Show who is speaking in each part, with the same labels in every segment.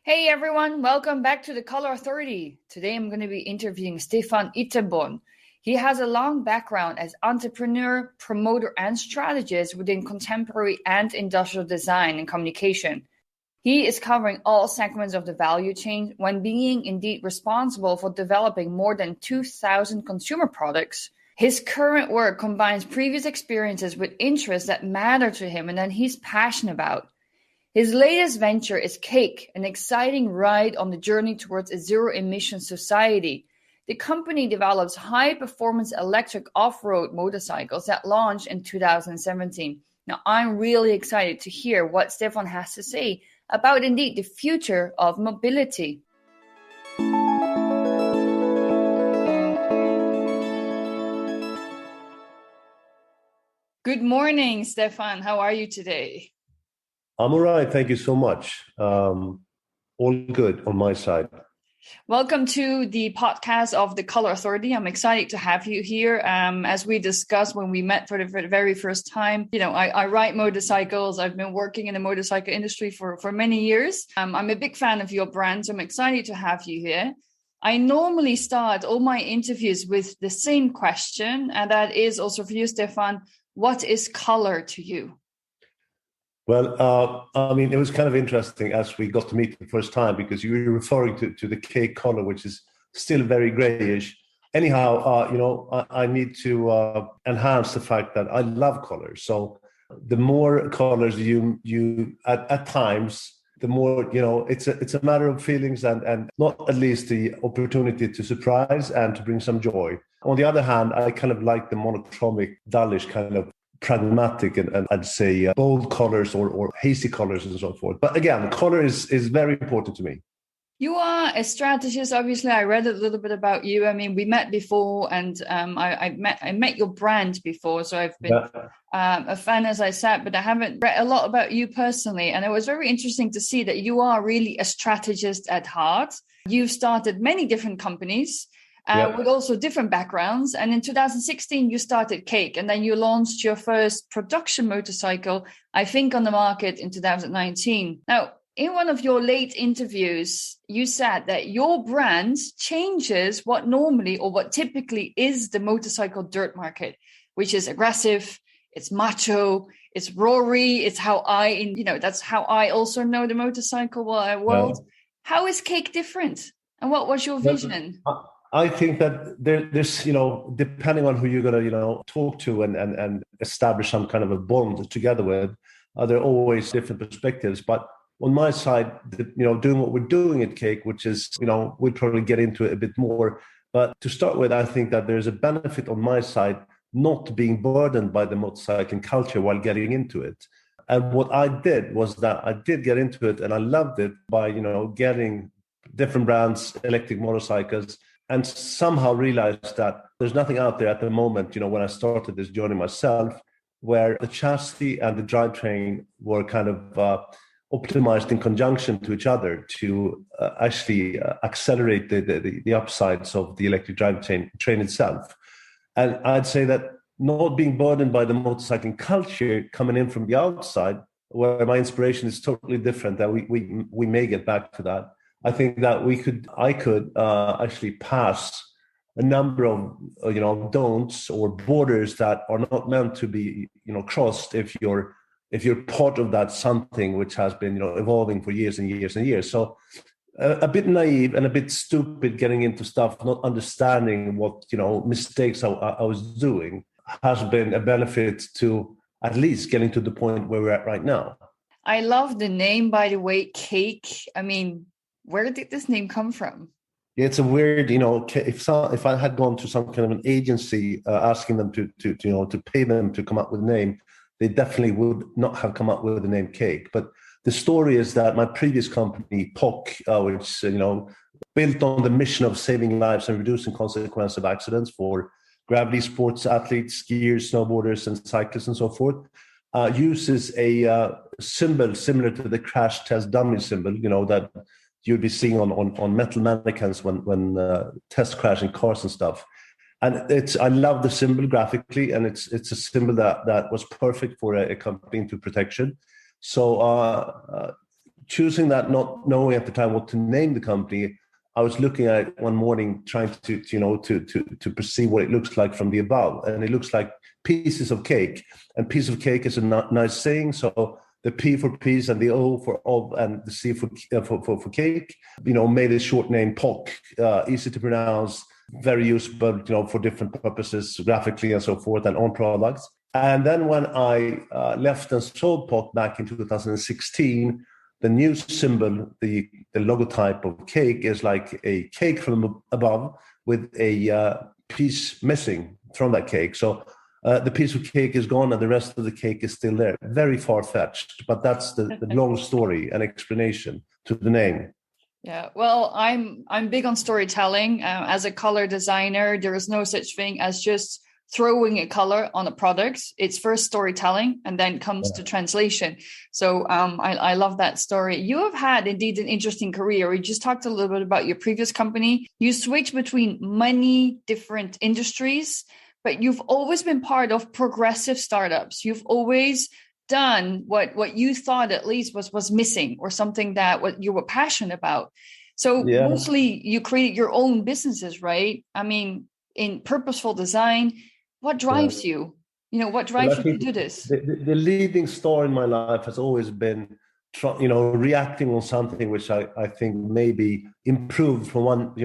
Speaker 1: Hey everyone, welcome back to the Color Authority. Today I'm going to be interviewing Stefan Ytterborn. He has a long background as entrepreneur, promoter, and strategist within contemporary and industrial design and communication. He is covering all segments of the value chain when being indeed responsible for developing more than 2,000 consumer products. His current work combines previous experiences with interests that matter to him and that he's passionate about. His latest venture is Cake, an exciting ride on the journey towards a zero-emission society. The company develops high-performance electric off-road motorcycles that launched in 2017. Now, I'm really excited to hear what Stefan has to say about indeed the future of mobility. Good morning, Stefan. How are you today?
Speaker 2: I'm all right. Thank you so much. All good on my side.
Speaker 1: Welcome to the podcast of the Color Authority. I'm excited to have you here. As we discussed when we met for the very first time, I ride motorcycles. I've been working in the motorcycle industry for many years. I'm a big fan of your brand, so I'm excited to have you here. I normally start all my interviews with the same question, and that is also for you, Stefan. What is color to you?
Speaker 2: Well, it was kind of interesting as we got to meet the first time because you were referring to the cake color, which is still very grayish. Anyhow, I need to enhance the fact that I love colors. So the more colors you at times, the more, it's a matter of feelings and not at least the opportunity to surprise and to bring some joy. On the other hand, I kind of like the monochromic, dullish kind of pragmatic and I'd say bold colors or hazy colors and so forth. But again, color is very important to me.
Speaker 1: You are a strategist. Obviously, I read a little bit about you. I mean, we met before, and I met your brand before, so I've been a fan, as I said, but I haven't read a lot about you personally. And it was very interesting to see that you are really a strategist at heart. You've started many different companies. With also different backgrounds. And in 2016, you started Cake, and then you launched your first production motorcycle, I think, on the market in 2019. Now, in one of your late interviews, you said that your brand changes what normally or what typically is the motorcycle dirt market, which is aggressive, it's macho, it's roary, it's that's how I also know the motorcycle world.
Speaker 2: Yeah.
Speaker 1: How is Cake different? And what was your vision?
Speaker 2: I think that there's, depending on who you're going to, talk to and establish some kind of a bond together with, there are always different perspectives. But on my side, doing what we're doing at Cake, which is, we'll probably get into it a bit more. But to start with, I think that there's a benefit on my side not being burdened by the motorcycling culture while getting into it. And what I did was that I did get into it and I loved it by, getting different brands, electric motorcycles, and somehow realized that there's nothing out there at the moment, when I started this journey myself, where the chassis and the drivetrain were kind of optimized in conjunction to each other to actually accelerate the upsides of the electric drivetrain itself. And I'd say that not being burdened by the motorcycling culture coming in from the outside, where my inspiration is totally different, that we may get back to that. I think that I could actually pass a number of don'ts or borders that are not meant to be crossed if you're part of that something which has been evolving for years and years and years. So a bit naive and a bit stupid getting into stuff, not understanding what mistakes I was doing has been a benefit to at least getting to the point where we're at right now.
Speaker 1: I love the name, by the way, Cake. I mean, where did this name come from?
Speaker 2: Yeah, it's a weird, if I had gone to some kind of an agency asking them to pay them to come up with a name, they definitely would not have come up with the name Cake. But the story is that my previous company, POC, which built on the mission of saving lives and reducing consequences of accidents for gravity sports athletes, skiers, snowboarders, and cyclists, and so forth, uses a symbol similar to the crash test dummy symbol, that you'd be seeing on metal mannequins when test crashing cars and stuff. And I love the symbol graphically, and it's a symbol that was perfect for a company into protection. So choosing that, not knowing at the time what to name the company, I was looking at it one morning, trying to perceive what it looks like from the above, and it looks like pieces of cake. And piece of cake is a nice saying. So the P for piece and the O for of and the C for cake. Made a short name POC, easy to pronounce, very useful, for different purposes, graphically and so forth, and on products. And then when I left and sold POC back in 2016. The new symbol, the logotype of cake, is like a cake from above with a piece missing from that cake. So the piece of cake is gone and the rest of the cake is still there. Very far-fetched, but that's the long story and explanation to the name.
Speaker 1: Yeah, well, I'm big on storytelling. As a color designer, there is no such thing as just throwing a color on a product. It's first storytelling and then comes to translation. So I love that story. You have had indeed an interesting career. We just talked a little bit about your previous company. You switched between many different industries, but you've always been part of progressive startups. You've always done what you thought at least was missing, or something that what you were passionate about. So mostly you created your own businesses, right? I mean, in purposeful design. What drives you? What drives you to do this?
Speaker 2: The leading star in my life has always been, reacting on something which I think maybe improved from one,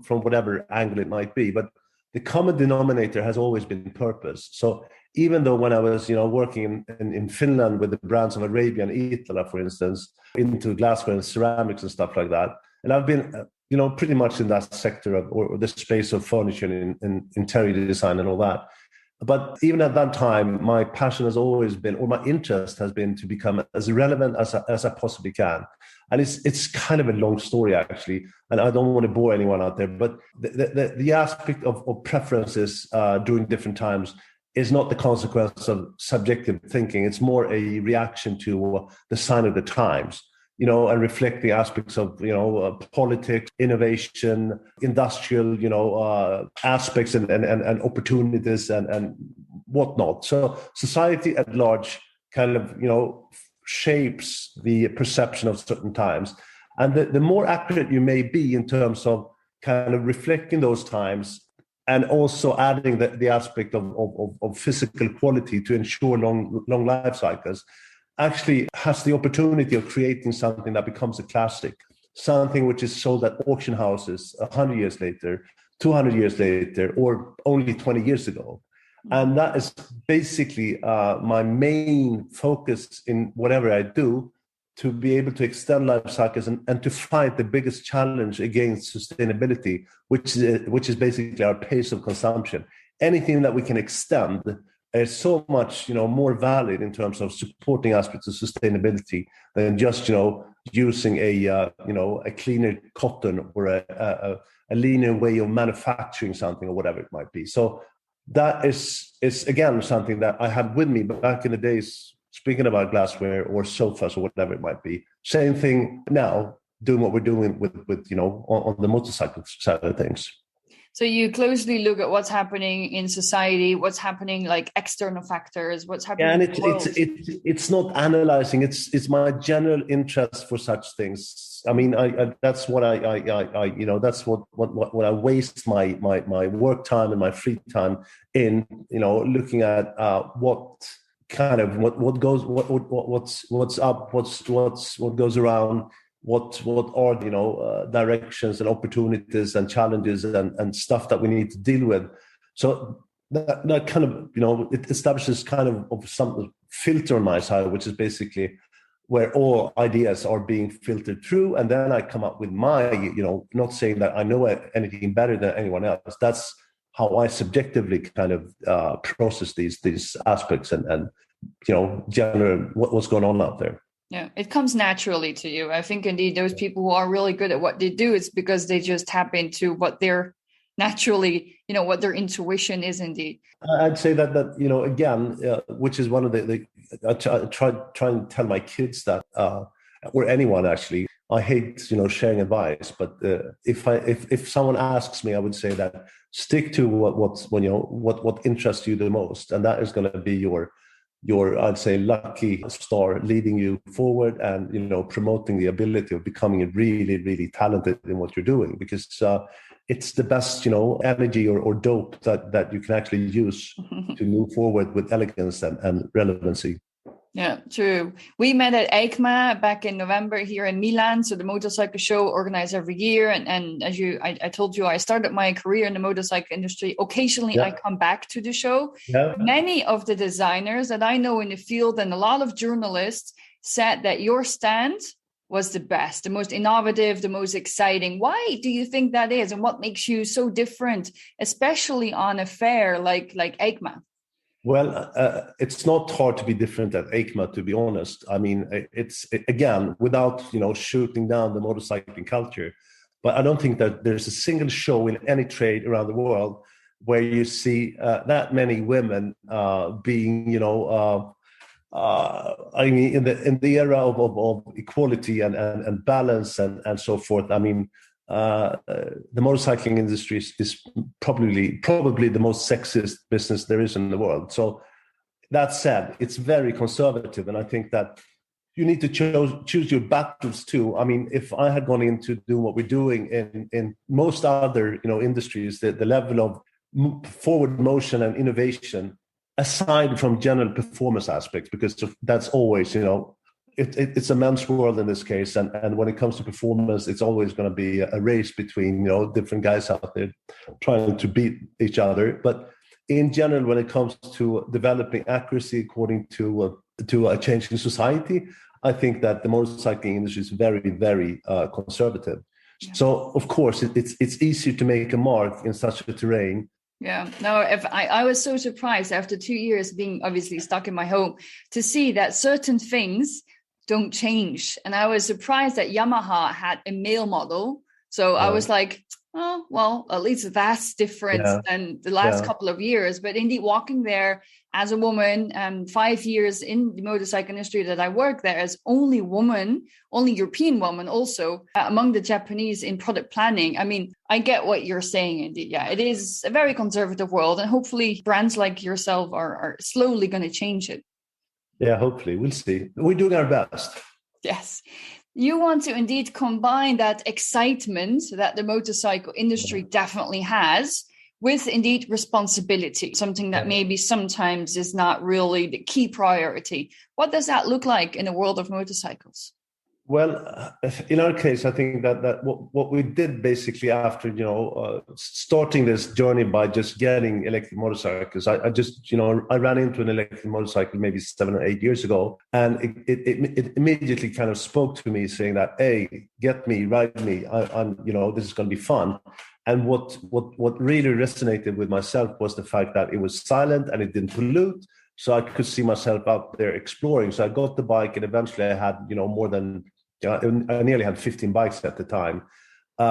Speaker 2: from whatever angle it might be. But the common denominator has always been purpose. So even though when I was, working in Finland with the brands of Arabia and Itala, for instance, into glassware and ceramics and stuff like that, and I've been, pretty much in that sector or the space of furniture and interior design and all that. But even at that time, my passion has always been, or my interest has been, to become as relevant as I possibly can. And it's kind of a long story, actually, and I don't want to bore anyone out there. But the aspect of preferences during different times is not the consequence of subjective thinking. It's more a reaction to the sign of the times. And reflect the aspects of, politics, innovation, industrial, aspects and opportunities and whatnot. So society at large kind of, shapes the perception of certain times. And the more accurate you may be in terms of kind of reflecting those times and also adding the aspect of physical quality to ensure long life cycles, actually has the opportunity of creating something that becomes a classic, something which is sold at auction houses 100 years later, 200 years later, or only 20 years ago. And that is basically my main focus in whatever I do, to be able to extend life cycles and to fight the biggest challenge against sustainability, which is basically our pace of consumption. Anything that we can extend is so much, more valid in terms of supporting aspects of sustainability than just, using a cleaner cotton or a leaner way of manufacturing something or whatever it might be. So that is again something that I had with me back in the days, speaking about glassware or sofas or whatever it might be. Same thing now, doing what we're doing with on the motorcycle side of things.
Speaker 1: So you closely look at what's happening in society, what's happening like external factors, what's happening.
Speaker 2: Yeah, and
Speaker 1: in the world.
Speaker 2: it's not analyzing. It's my general interest for such things. I mean, that's what that's what I waste my work time and my free time in. Looking at what goes, what's up, what goes around. What are directions and opportunities and challenges and stuff that we need to deal with. So that kind of it establishes kind of some filter on my side, which is basically where all ideas are being filtered through, and then I come up with my not saying that I know anything better than anyone else. That's how I subjectively kind of process these aspects and general what's going on out there.
Speaker 1: Yeah, it comes naturally to you. I think indeed those people who are really good at what they do, it's because they just tap into what they're naturally, what their intuition is indeed.
Speaker 2: I'd say that again, which is one of the I try and tell my kids that, or anyone actually. I hate sharing advice, but if someone asks me, I would say that stick to what interests you the most, and that is going to be your your, I'd say, lucky star leading you forward and, promoting the ability of becoming really, really talented in what you're doing, because it's the best, energy or dope that you can actually use to move forward with elegance and relevancy.
Speaker 1: Yeah, true. We met at EICMA back in November here in Milan. So the motorcycle show organized every year. And as I told you, I started my career in the motorcycle industry. Occasionally, I come back to the show. Yeah. Many of the designers that I know in the field and a lot of journalists said that your stand was the best, the most innovative, the most exciting. Why do you think that is? And what makes you so different, especially on a fair like EICMA?
Speaker 2: Well, it's not hard to be different at EICMA, to be honest. I mean, again, without, shooting down the motorcycling culture, but I don't think that there's a single show in any trade around the world where you see that many women being, I mean, in the era of equality and balance and so forth. I mean, the motorcycling industry is probably the most sexist business there is in the world. So that said, it's very conservative, and I think that you need to choose your battles too. I mean, if I had gone in to do what we're doing in most other industries, the level of forward motion and innovation, aside from general performance aspects, because that's always it's a men's world in this case, and when it comes to performance, it's always going to be a race between different guys out there trying to beat each other. But in general, when it comes to developing accuracy according to a changing society, I think that the motorcycling industry is very, very conservative. Yeah. So of course, it's easier to make a mark in such a terrain.
Speaker 1: Yeah, no, if I was so surprised after 2 years being obviously stuck in my home to see that certain things don't change. And I was surprised that Yamaha had a male model. So I was like, oh, well, at least that's different than the last couple of years. But indeed, walking there as a woman, 5 years in the motorcycle industry that I worked there as only European woman also among the Japanese in product planning. I mean, I get what you're saying, indeed. Yeah, it is a very conservative world. And hopefully brands like yourself are slowly going to change it.
Speaker 2: Yeah, hopefully. We'll see. We're doing our best.
Speaker 1: Yes. You want to indeed combine that excitement that the motorcycle industry definitely has with indeed responsibility, something that maybe sometimes is not really the key priority. What does that look like in the world of motorcycles?
Speaker 2: Well, in our case, I think that what we did basically after, starting this journey by just getting electric motorcycles, I just, I ran into an electric motorcycle maybe 7 or 8 years ago, and it immediately kind of spoke to me saying that, hey, get me, ride me, I'm this is going to be fun. And what really resonated with myself was the fact that it was silent and it didn't pollute. So I could see myself out there exploring. So I got the bike, and eventually I had, more than, I nearly had 15 bikes at the time,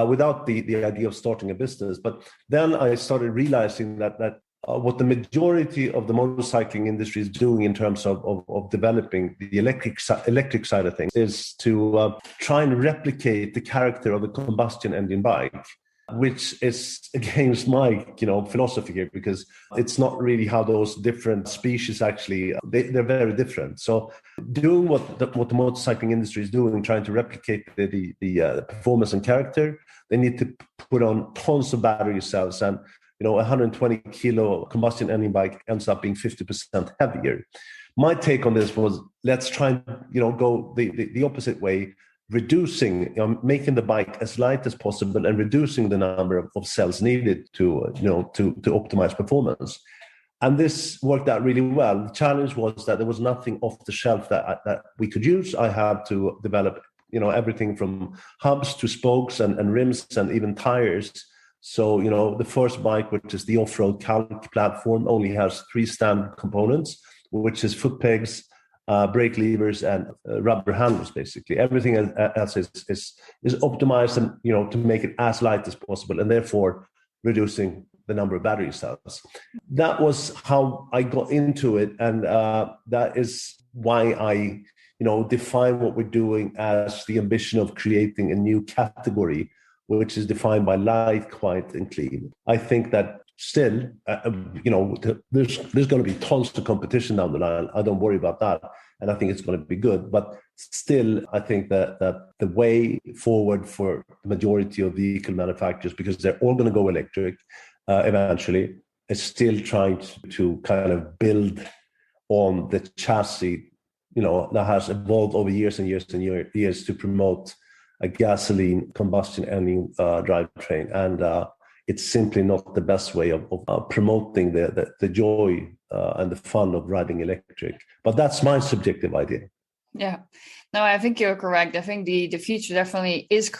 Speaker 2: without the idea of starting a business. But then I started realizing that what the majority of the motorcycling industry is doing in terms of developing the electric side of things is to try and replicate the character of a combustion engine bike, which is against my philosophy here, because it's not really how those different species actually they're very different. So doing what the motorcycling industry is doing, trying to replicate the performance and character, they need to put on tons of battery cells, and 120 kilo combustion engine bike ends up being 50% heavier. My take on this was, let's try and go the opposite way, reducing, making the bike as light as possible and reducing the number of cells needed to optimize performance. And this worked out really well. The challenge was that there was nothing off the shelf that we could use. I had to develop, everything from hubs to spokes and rims and even tires. So, the first bike, which is the off-road calc platform, only has 3 standard components, which is foot pegs, brake levers, and rubber handles. Basically, everything else is optimized and to make it as light as possible, and therefore reducing the number of battery cells. That was how I got into it, and that is why I define what we're doing as the ambition of creating a new category, which is defined by light, quiet, and clean. I think that still, there's going to be tons of competition down the line. I don't worry about that. And I think it's going to be good. But still, I think that the way forward for the majority of vehicle manufacturers, because they're all going to go electric eventually, is still trying to kind of build on the chassis, that has evolved over years and years and years to promote a gasoline combustion engine drivetrain. And it's simply not the best way of promoting the joy and the fun of riding electric. But that's my subjective idea.
Speaker 1: Yeah, no, I think you're correct. I think the future definitely is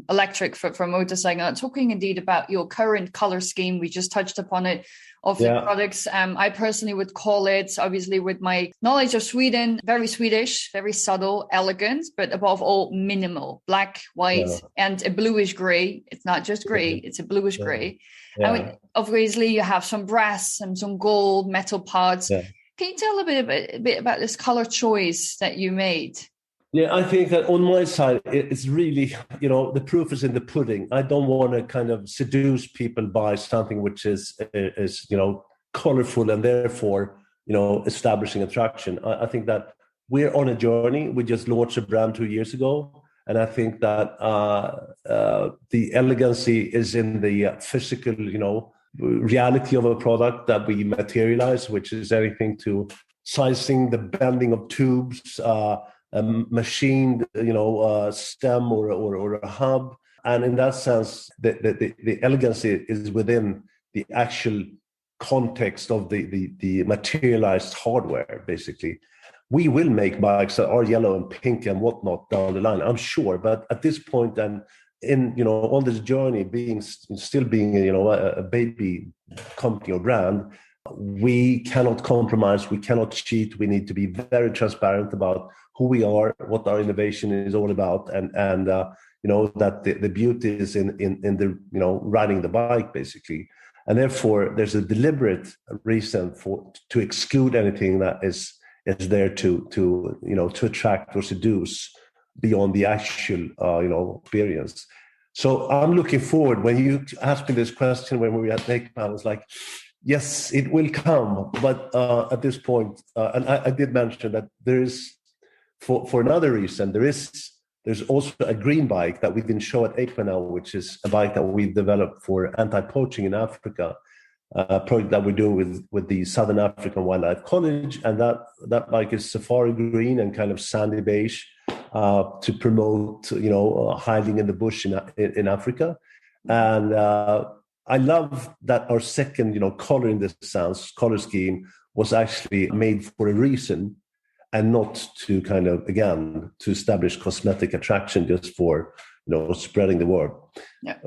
Speaker 1: electric for motorcycle. Talking indeed about your current color scheme, we just touched upon it, of the products. I personally would call it, obviously with my knowledge of Sweden, very Swedish, very subtle, elegant, but above all minimal, black, white, and a bluish gray. It's not just gray, it's a bluish gray.
Speaker 2: Yeah.
Speaker 1: And obviously you have some brass and some gold metal parts. Yeah. Can you tell a bit about this color choice that you made?
Speaker 2: Yeah, I think that on my side, it's really, the proof is in the pudding. I don't want to kind of seduce people by something which is colorful and therefore, establishing attraction. I think that we're on a journey. We just launched a brand 2 years ago. And I think that the elegancy is in the physical, reality of a product that we materialize, which is anything to sizing, the bending of tubes, a machined, stem or a hub. And in that sense, the elegancy is within the actual context of the materialized hardware, basically. We will make bikes that are yellow and pink and whatnot down the line, I'm sure. But at this point, and on this journey, still being a baby company or brand, we cannot compromise, we cannot cheat. We need to be very transparent about who we are, what our innovation is all about, and that the beauty is in the riding the bike, basically. And therefore, there's a deliberate reason to exclude anything that is there to attract or seduce beyond the actual experience. So I'm looking forward. When you asked me this question when we were at NACMA, I was like, yes, it will come. But at this point, and I did mention that there is, for another reason, there's also a green bike that we didn't show at APA now, which is a bike that we've developed for anti-poaching in Africa, a project that we're doing with the Southern African Wildlife College. And that bike is safari green and kind of sandy beige to promote, hiding in the bush in Africa. And I love that our second, color in this sense, color scheme, was actually made for a reason, and not to kind of, again, to establish cosmetic attraction just for, spreading the word. Yeah.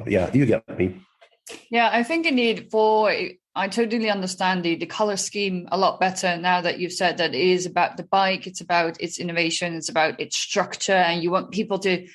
Speaker 2: Yeah, you get me.
Speaker 1: Yeah, I think indeed I totally understand the color scheme a lot better now that you've said that it is about the bike, it's about its innovation, it's about its structure, and you want people to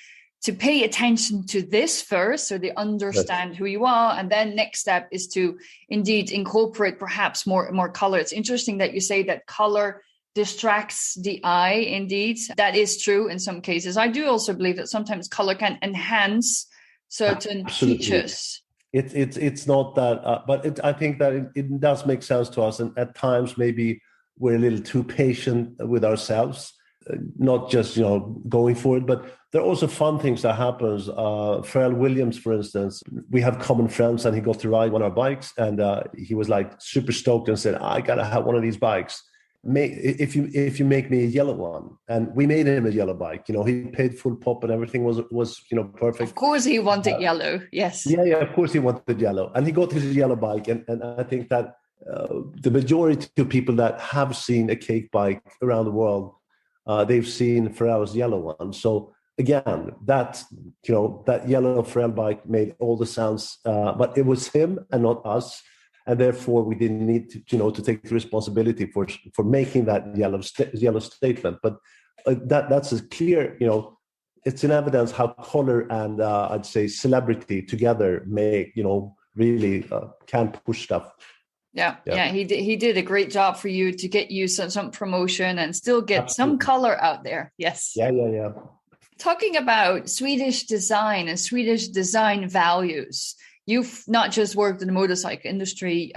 Speaker 1: pay attention to this first so they understand who you are. And then next step is to indeed incorporate perhaps more color. It's interesting that you say that color distracts the eye. Indeed, that is true in some cases. I do also believe that sometimes color can enhance certain features.
Speaker 2: It's not that, but I think that it does make sense to us. And at times, maybe we're a little too patient with ourselves, not just, going for it. But there are also fun things that happens. Pharrell Williams, for instance, we have common friends, and he got to ride one of our bikes, and he was like super stoked and said, I got to have one of these bikes. If you make me a yellow one. And we made him a yellow bike. He paid full pop and everything was perfect.
Speaker 1: Of course he wanted yellow. Yes.
Speaker 2: Yeah, of course he wanted yellow. And he got his yellow bike. And I think that the majority of people that have seen a cake bike around the world, they've seen Pharrell's yellow one. So again, that yellow Pharrell bike made all the sounds, but it was him and not us. And therefore, we didn't need to take the responsibility for making that yellow statement. But that's a clear, it's an evidence how color and I'd say celebrity together may, really can push stuff.
Speaker 1: Yeah. He did a great job for you to get you some promotion and still get some color out there. Yes.
Speaker 2: Yeah. Talking
Speaker 1: about Swedish design and Swedish design values. you've not just worked in the motorcycle industry.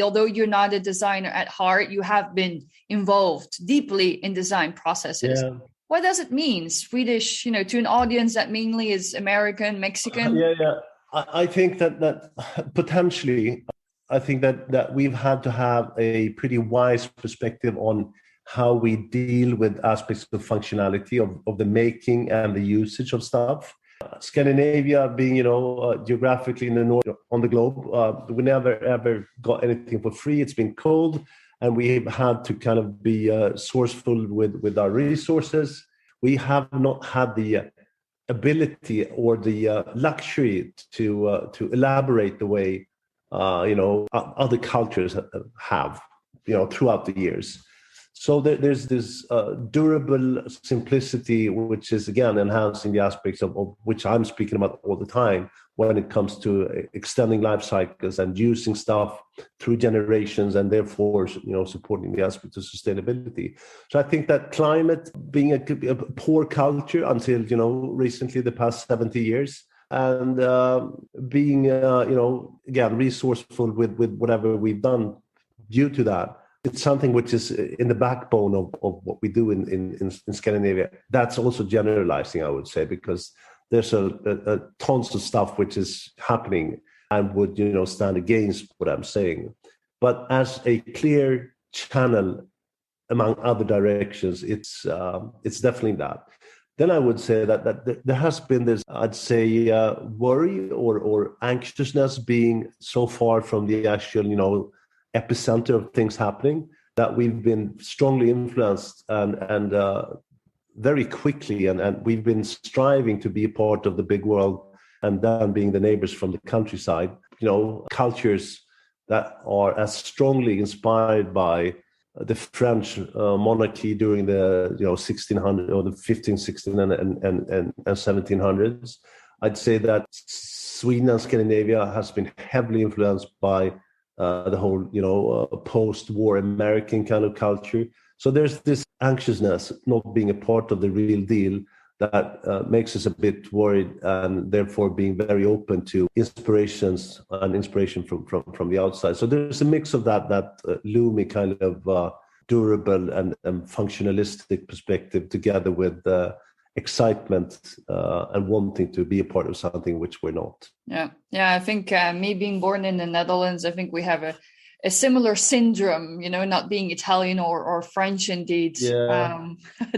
Speaker 1: Although you're not a designer at heart, you have been involved deeply in design processes.
Speaker 2: Yeah.
Speaker 1: What does it mean, Swedish, to an audience that mainly is American, Mexican?
Speaker 2: Yeah. I think that potentially, I think that we've had to have a pretty wise perspective on how we deal with aspects of functionality of the making and the usage of stuff. Scandinavia being, geographically in the north on the globe, we never ever got anything for free. It's been cold, and we've had to kind of be sourceful with our resources. We have not had the ability or the luxury to elaborate the way other cultures have, throughout the years. So there's this durable simplicity, which is, again, enhancing the aspects of which I'm speaking about all the time when it comes to extending life cycles and using stuff through generations, and therefore, supporting the aspect of sustainability. So I think that climate being a poor culture until, recently, the past 70 years, and being, again, resourceful with whatever we've done due to that. It's something which is in the backbone of what we do in Scandinavia. That's also generalizing, I would say, because there's a tons of stuff which is happening and would, stand against what I'm saying. But as a clear channel among other directions, it's definitely that. Then I would say that there has been this, I'd say, worry or anxiousness being so far from the actual, epicenter of things happening, that we've been strongly influenced and very quickly, and we've been striving to be a part of the big world, and then being the neighbors from the countryside, cultures that are as strongly inspired by the French monarchy during the 1600 or the 15, 16 and 1700s. I'd say that Sweden and Scandinavia has been heavily influenced by the whole, post-war American kind of culture. So there's this anxiousness not being a part of the real deal that makes us a bit worried, and therefore being very open to inspiration from the outside. So there's a mix of that loomy kind of durable and functionalistic perspective, together with excitement and wanting to be a part of something which we're not.
Speaker 1: Yeah. I think me being born in the Netherlands, I think we have a similar syndrome, not being Italian or French indeed,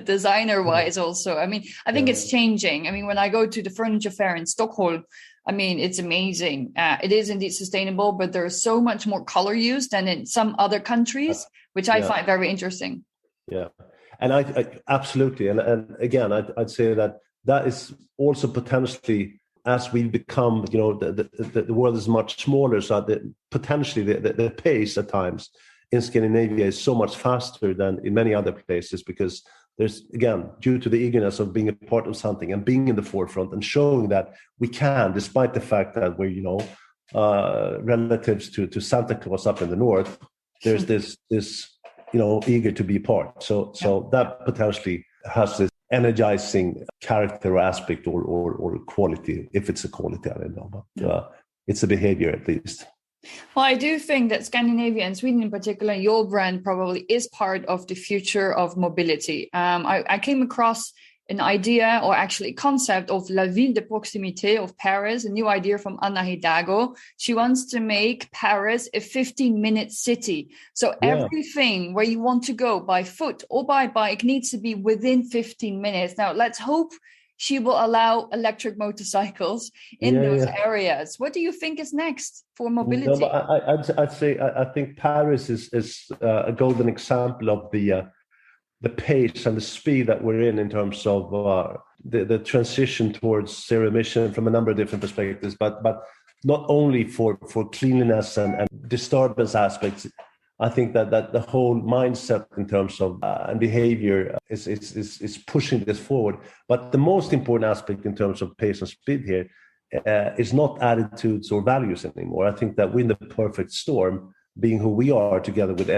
Speaker 1: designer-wise also. I mean, I think it's changing. I mean, when I go to the furniture fair in Stockholm, I mean, it's amazing. It is indeed sustainable, but there's so much more color used than in some other countries, which I find very interesting.
Speaker 2: Yeah. And I absolutely, and again, I'd say that is also potentially, as we become, the world is much smaller, so potentially the pace at times in Scandinavia is so much faster than in many other places, because there's, again, due to the eagerness of being a part of something and being in the forefront and showing that we can, despite the fact that we're, relatives to Santa Claus up in the north, there's this eager to be part. So that potentially has this energizing character or aspect or quality, if it's a quality, I don't know, but it's a behavior at least.
Speaker 1: Well, I do think that Scandinavia and Sweden in particular, your brand probably is part of the future of mobility. I came across an idea, or actually a concept, of La Ville de Proximité of Paris, a new idea from Anna Hidalgo. She wants to make Paris a 15-minute city. So everything where you want to go by foot or by bike needs to be within 15 minutes. Now, let's hope she will allow electric motorcycles in those areas. What do you think is next for mobility?
Speaker 2: No, I'd say I think Paris is a golden example of the pace and the speed that we're in terms of the transition towards zero emission from a number of different perspectives, but not only for cleanliness and disturbance aspects. I think that the whole mindset in terms of and behavior is pushing this forward. But the most important aspect in terms of pace and speed here is not attitudes or values anymore. I think that we're in the perfect storm, being who we are, together with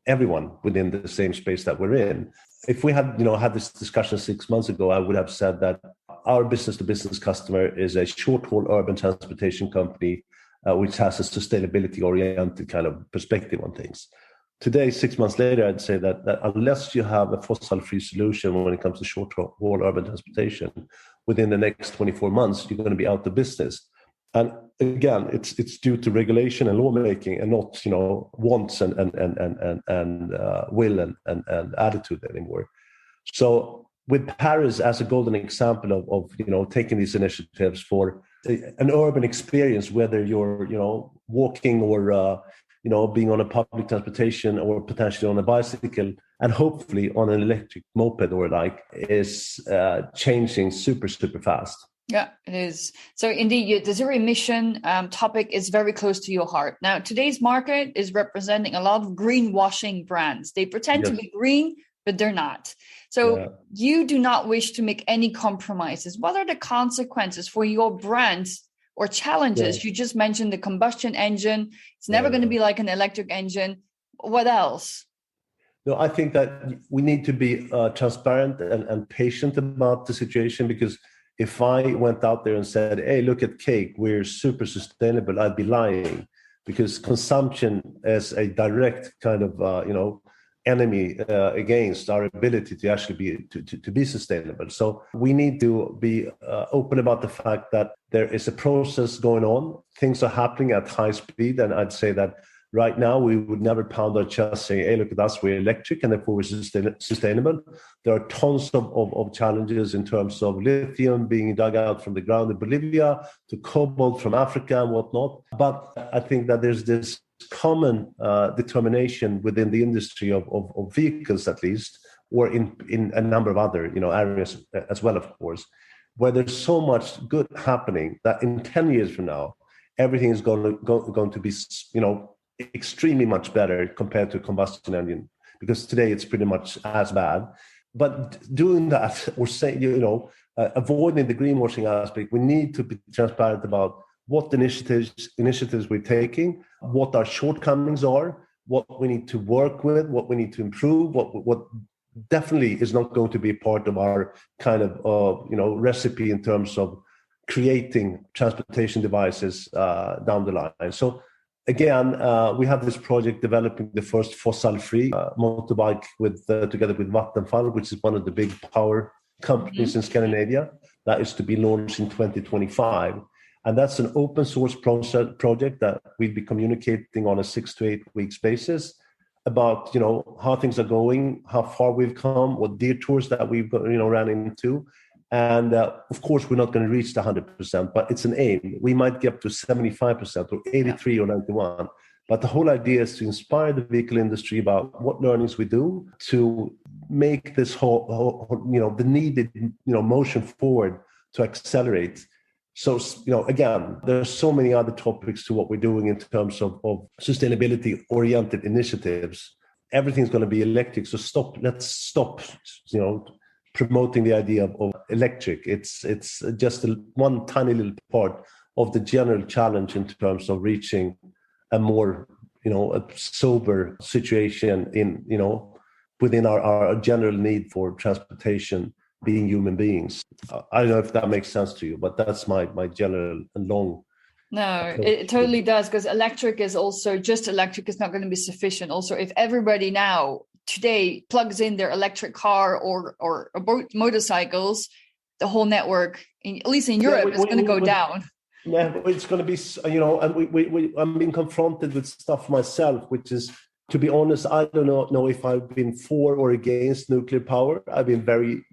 Speaker 2: everyone within the same space that we're in. If we had had this discussion 6 months ago, I would have said that our business-to-business customer is a short-haul urban transportation company, which has a sustainability-oriented kind of perspective on things. Today, 6 months later, I'd say that unless you have a fossil-free solution when it comes to short-haul urban transportation, within the next 24 months, you're going to be out of business. And again, it's due to regulation and lawmaking, and not wants and will and attitude anymore. So with Paris as a golden example of taking these initiatives for an urban experience, whether you're walking or being on a public transportation or potentially on a bicycle, and hopefully on an electric moped or is changing super, super fast.
Speaker 1: Yeah, it is. So indeed, the zero emission topic is very close to your heart. Now, today's market is representing a lot of greenwashing brands. They pretend to be green, but they're not. So you do not wish to make any compromises. What are the consequences for your brands or challenges? You just mentioned the combustion engine. It's never going to be like an electric engine. What else?
Speaker 2: No, I think that we need to be transparent and patient about the situation, because if I went out there and said, hey, look at cake, we're super sustainable, I'd be lying, because consumption is a direct kind of, enemy against our ability to actually be sustainable. So we need to be open about the fact that there is a process going on. Things are happening at high speed. And I'd say that right now, we would never pound our chest saying, hey, look at us, we're electric, and therefore we're sustainable. There are tons of challenges in terms of lithium being dug out from the ground in Bolivia, to cobalt from Africa and whatnot. But I think that there's this common determination within the industry of vehicles, at least, or in a number of other areas as well, of course, where there's so much good happening that in 10 years from now, everything is going to be extremely much better compared to a combustion engine, because today it's pretty much as bad. But doing that, or avoiding the greenwashing aspect, we need to be transparent about what initiatives we're taking, what our shortcomings are, what we need to work with, what we need to improve, what definitely is not going to be part of our kind of recipe in terms of creating transportation devices down the line. So again, we have this project developing the first fossil-free motorbike together with Vattenfall, which is one of the big power companies in Scandinavia. That is to be launched in 2025. And that's an open source project that we'll be communicating on a 6 to 8 weeks basis about how things are going, how far we've come, what detours that we've ran into. And of course, we're not going to reach the 100%, but it's an aim. We might get to 75% or 83 or 91. But the whole idea is to inspire the vehicle industry about what learnings we do to make this whole the needed motion forward to accelerate. So again, there's so many other topics to what we're doing in terms of sustainability-oriented initiatives. Everything's going to be electric. So let's stop promoting the idea of electric. It's just one tiny little part of the general challenge in terms of reaching a more a sober situation within our general need for transportation, being human beings. I don't know if that makes sense to you, but that's my general and long.
Speaker 1: No, it totally does, because electric is not going to be sufficient. Also, if everybody now today plugs in their electric car or motorcycles, the whole network, at least in Europe, is going to go down.
Speaker 2: Yeah, it's going to be, and I'm being confronted with stuff myself, which is, to be honest, I don't know if I've been for or against nuclear power. I've been very,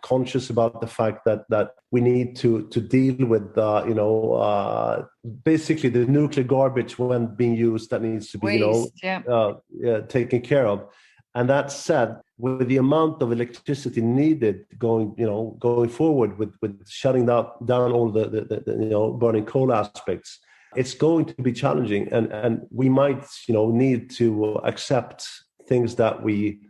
Speaker 2: conscious about the fact that we need to deal with, basically the nuclear garbage when being used that needs to be, taken care of. And that said, with the amount of electricity needed going forward with shutting down all the burning coal aspects, it's going to be challenging, and we might need to accept things that we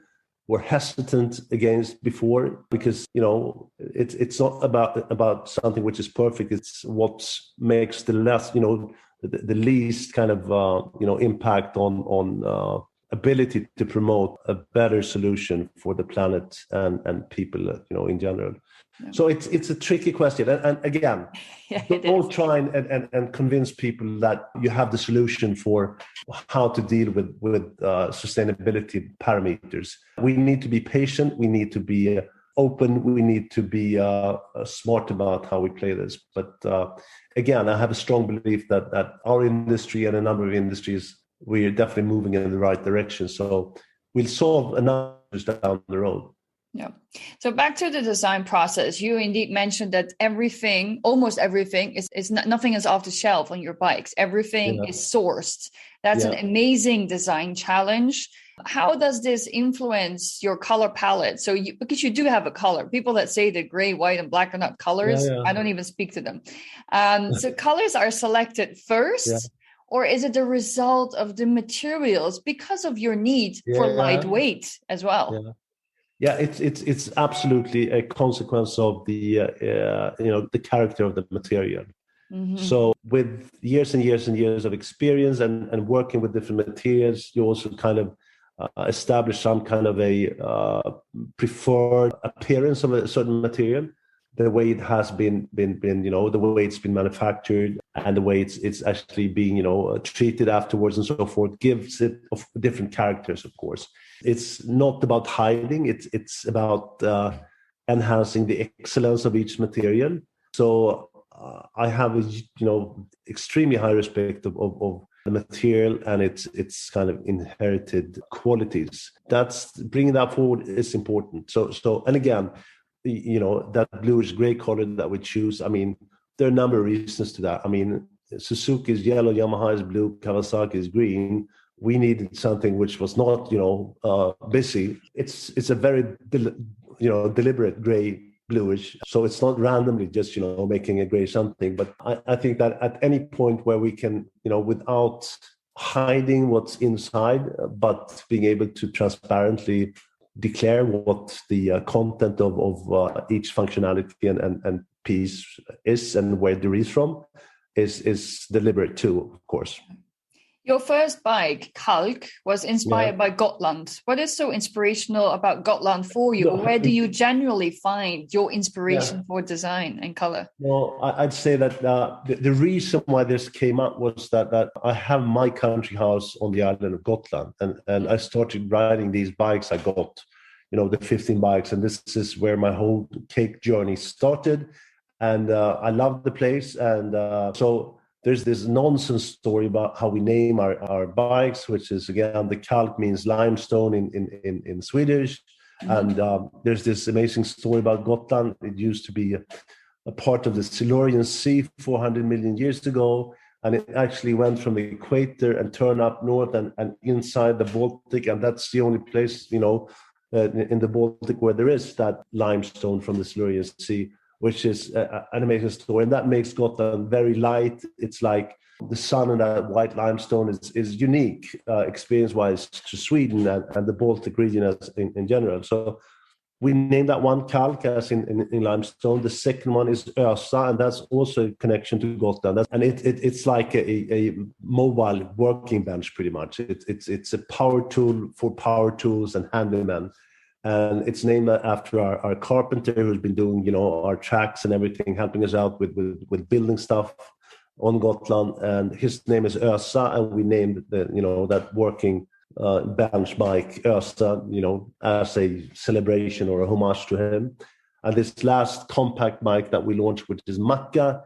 Speaker 2: were hesitant against before, because it's not about something which is perfect. It's what makes the least kind of impact on ability to promote a better solution for the planet and people, in general. Yeah. So it's a tricky question. And again, don't try and convince people that you have the solution for how to deal with sustainability parameters. We need to be patient. We need to be open. We need to be smart about how we play this. But again, I have a strong belief that our industry and a number of industries, we are definitely moving in the right direction. So we'll solve a number down the road.
Speaker 1: Yeah. So back to the design process, you indeed mentioned that almost everything nothing is off the shelf on your bikes. Everything is sourced. That's an amazing design challenge. How does this influence your color palette? So because you do have a color, people that say that gray, white, and black are not colors, I don't even speak to them. So colors are selected first. Yeah. Or is it the result of the materials because of your need for lightweight as well?
Speaker 2: Yeah. Yeah, it's absolutely a consequence of the the character of the material. Mm-hmm. So with years and years and years of experience and working with different materials, you also kind of establish some kind of a preferred appearance of a certain material, the way it has been the way it's been manufactured and the way it's actually being treated afterwards and so forth gives it of different characters, of course. It's not about hiding, it's about enhancing the excellence of each material. So I have extremely high respect of the material and its kind of inherited qualities. That's bringing that forward is important. So and again, that bluish gray color that we choose, I mean, there are a number of reasons to that. I mean, Suzuki is yellow, Yamaha is blue, Kawasaki is green. We needed something which was not, busy. It's a very, deliberate gray bluish. So it's not randomly just, making a gray something. But I think that at any point where we can, without hiding what's inside, but being able to transparently declare what the content of each functionality and piece is and where it derives from is deliberate too, of course.
Speaker 1: Your first bike, Kalk, was inspired by Gotland. What is so inspirational about Gotland for you? Where do you generally find your inspiration for design and color?
Speaker 2: Well, I'd say that the reason why this came up was that I have my country house on the island of Gotland. And I started riding these bikes I got, the 15 bikes. And this is where my whole cake journey started. And I loved the place. And so there's this nonsense story about how we name our bikes, which is, again, the kalk means limestone in Swedish. Mm-hmm. And there's this amazing story about Gotland. It used to be a part of the Silurian Sea 400 million years ago. And it actually went from the equator and turned up north and inside the Baltic. And that's the only place, in the Baltic where there is that limestone from the Silurian Sea, which is an amazing story. And that makes Gotland very light. It's like the sun and that white limestone is unique experience-wise to Sweden and the Baltic region in general. So we named that one kalk as in limestone. The second one is Ösa, and that's also a connection to Gotland. And it's like a mobile working bench, pretty much. It's a power tool for power tools and handymen. And it's named after our carpenter who's been doing, our tracks and everything, helping us out with building stuff on Gotland. And his name is Ösa, and we named that working bench bike Ösa, as a celebration or a homage to him. And this last compact bike that we launched, which is Macka,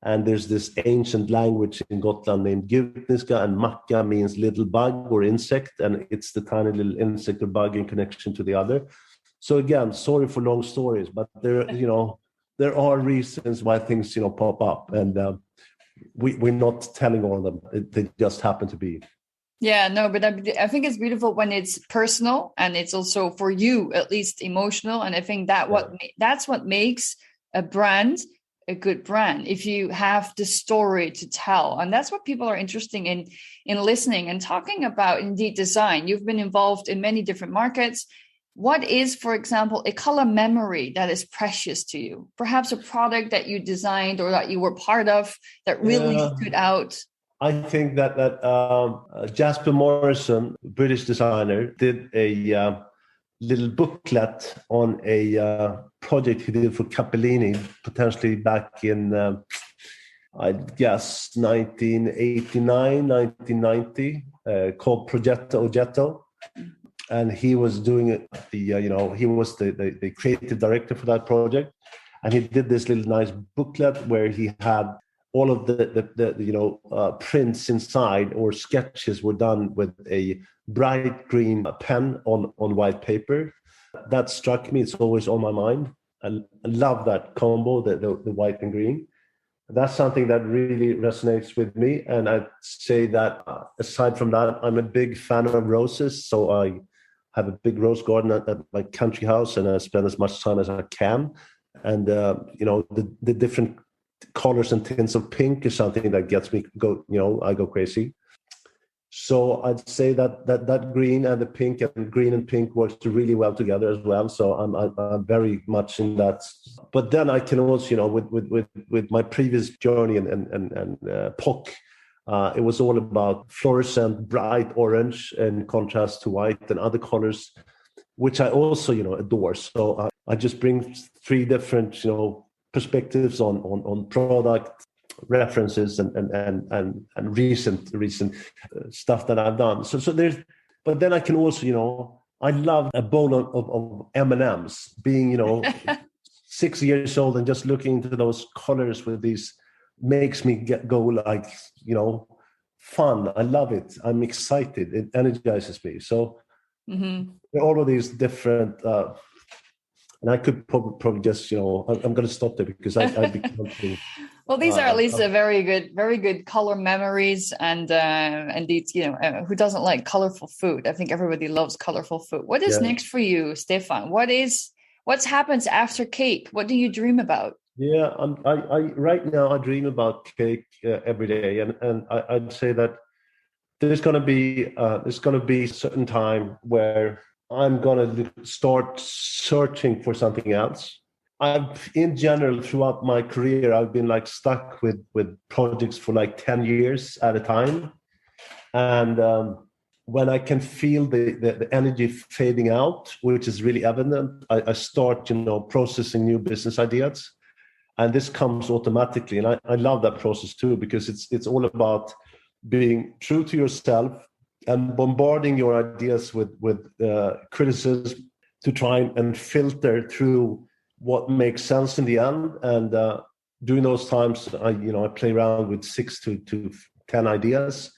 Speaker 2: and there's this ancient language in Gotland named Gutniska, and Macka means little bug or insect, and it's the tiny little insect or bug in connection to the other. So again, sorry for long stories, but there are reasons why things pop up, and we're not telling all of them. They just happen to be.
Speaker 1: Yeah, no, but I think it's beautiful when it's personal and it's also for you at least emotional, and I think that's what makes a brand a good brand, if you have the story to tell. And that's what people are interested in listening and talking about. Indeed, design. You've been involved in many different markets. What is, for example, a color memory that is precious to you? Perhaps a product that you designed or that you were part of that really stood out.
Speaker 2: I think that Jasper Morrison, British designer, did a little booklet on a project he did for Capellini, potentially back in, I guess, 1989, 1990, called Progetto Oggetto. And he was doing it, he was the creative director for that project. And he did this little nice booklet where he had all of the prints inside, or sketches were done with a bright green pen on white paper. That struck me. It's always on my mind. I love that combo, the white and green. That's something that really resonates with me. And I'd say that aside from that, I'm a big fan of roses. So I have a big rose garden at my country house, and I spend as much time as I can. And, the different colors and tints of pink is something that gets me I go crazy. So I'd say that green and the pink, and green and pink works really well together as well. So I'm very much in that. But then I can also, with my previous journey and POC, it was all about fluorescent bright orange in contrast to white and other colors, which I also adore. So I just bring three different perspectives on product references and recent stuff that I've done. So there's, but then I can also, I love a bowl of M&Ms, being 6 years old, and just looking into those colors with these makes me go like, fun. I love it. I'm excited. It energizes me. So all of these different, and I could probably just, I'm going to stop there because I become.
Speaker 1: Well, these are at least a very good color memories, and indeed, who doesn't like colorful food? I think everybody loves colorful food. What is next for you, Stefan? What happens after cake? What do you dream about?
Speaker 2: Yeah, I right now I dream about cake every day, and I'd say that there's going to be a certain time where I'm going to start searching for something else. In general, throughout my career, I've been stuck with projects for 10 years at a time. And when I can feel the energy fading out, which is really evident, I start, processing new business ideas. And this comes automatically. And I love that process too, because it's all about being true to yourself and bombarding your ideas with criticism to try and filter through what makes sense in the end. And during those times, I play around with 6 to 10 ideas.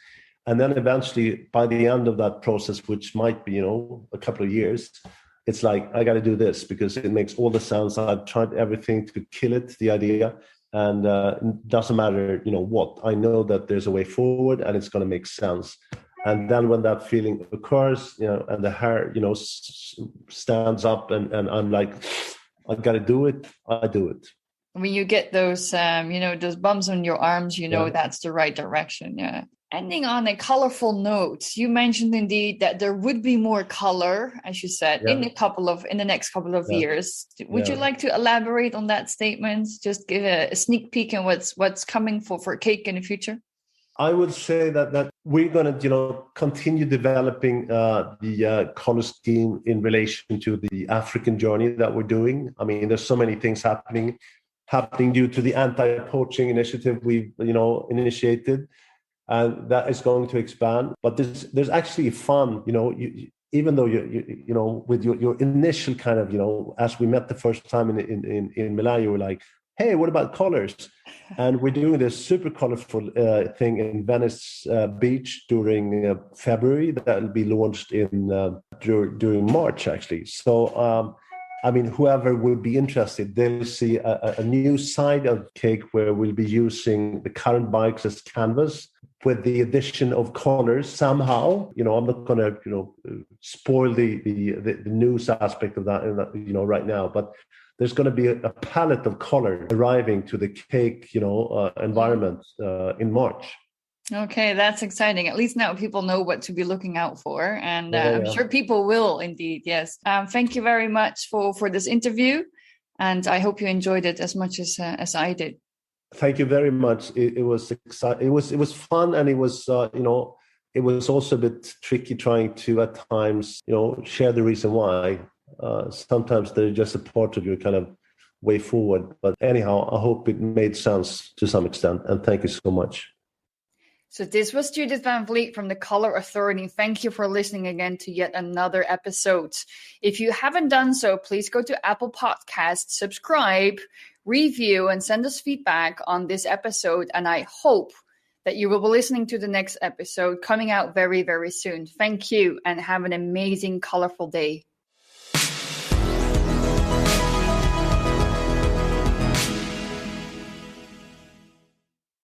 Speaker 2: And then eventually, by the end of that process, which might be, a couple of years, it's like, I got to do this because it makes all the sense. I've tried everything to kill it, the idea. And it doesn't matter, what. I know that there's a way forward and it's going to make sense. And then when that feeling occurs, and the hair, stands up and I'm like, I got to do it, I do it.
Speaker 1: When you get those, those bumps on your arms, that's the right direction. Yeah. Ending on a colorful note, you mentioned indeed that there would be more color, as you said, in the next couple of years. Would you like to elaborate on that statement? Just give a sneak peek in what's coming for cake in the future.
Speaker 2: I would say that we're going to, continue developing the color scheme in relation to the African journey that we're doing. I mean, there's so many things happening due to the anti-poaching initiative we've, initiated, and that is going to expand. But there's actually fun, even though you with your initial kind of, as we met the first time in Milan, you were like, hey, what about colors? And we're doing this super colorful thing in Venice Beach during February that will be launched during March, actually. So, whoever will be interested, they'll see a new side of cake where we'll be using the current bikes as canvas with the addition of colors somehow. I'm not going to, spoil the news aspect of that, right now, but there's going to be a palette of color arriving to the cake, environment in March.
Speaker 1: Okay, that's exciting. At least now people know what to be looking out for. And I'm sure people will indeed, yes. Thank you very much for this interview. And I hope you enjoyed it as much as I did.
Speaker 2: Thank you very much. It was exciting. It was fun, and it was it was also a bit tricky trying to at times share the reason why. Sometimes they're just a part of your kind of way forward. But anyhow, I hope it made sense to some extent, and thank you so much.
Speaker 1: So this was Judith Van Vliet from the Color Authority. Thank you for listening again to yet another episode. If you haven't done so, please go to Apple Podcasts, subscribe, review, and send us feedback on this episode. And I hope that you will be listening to the next episode coming out very, very soon. Thank you and have an amazing, colorful day.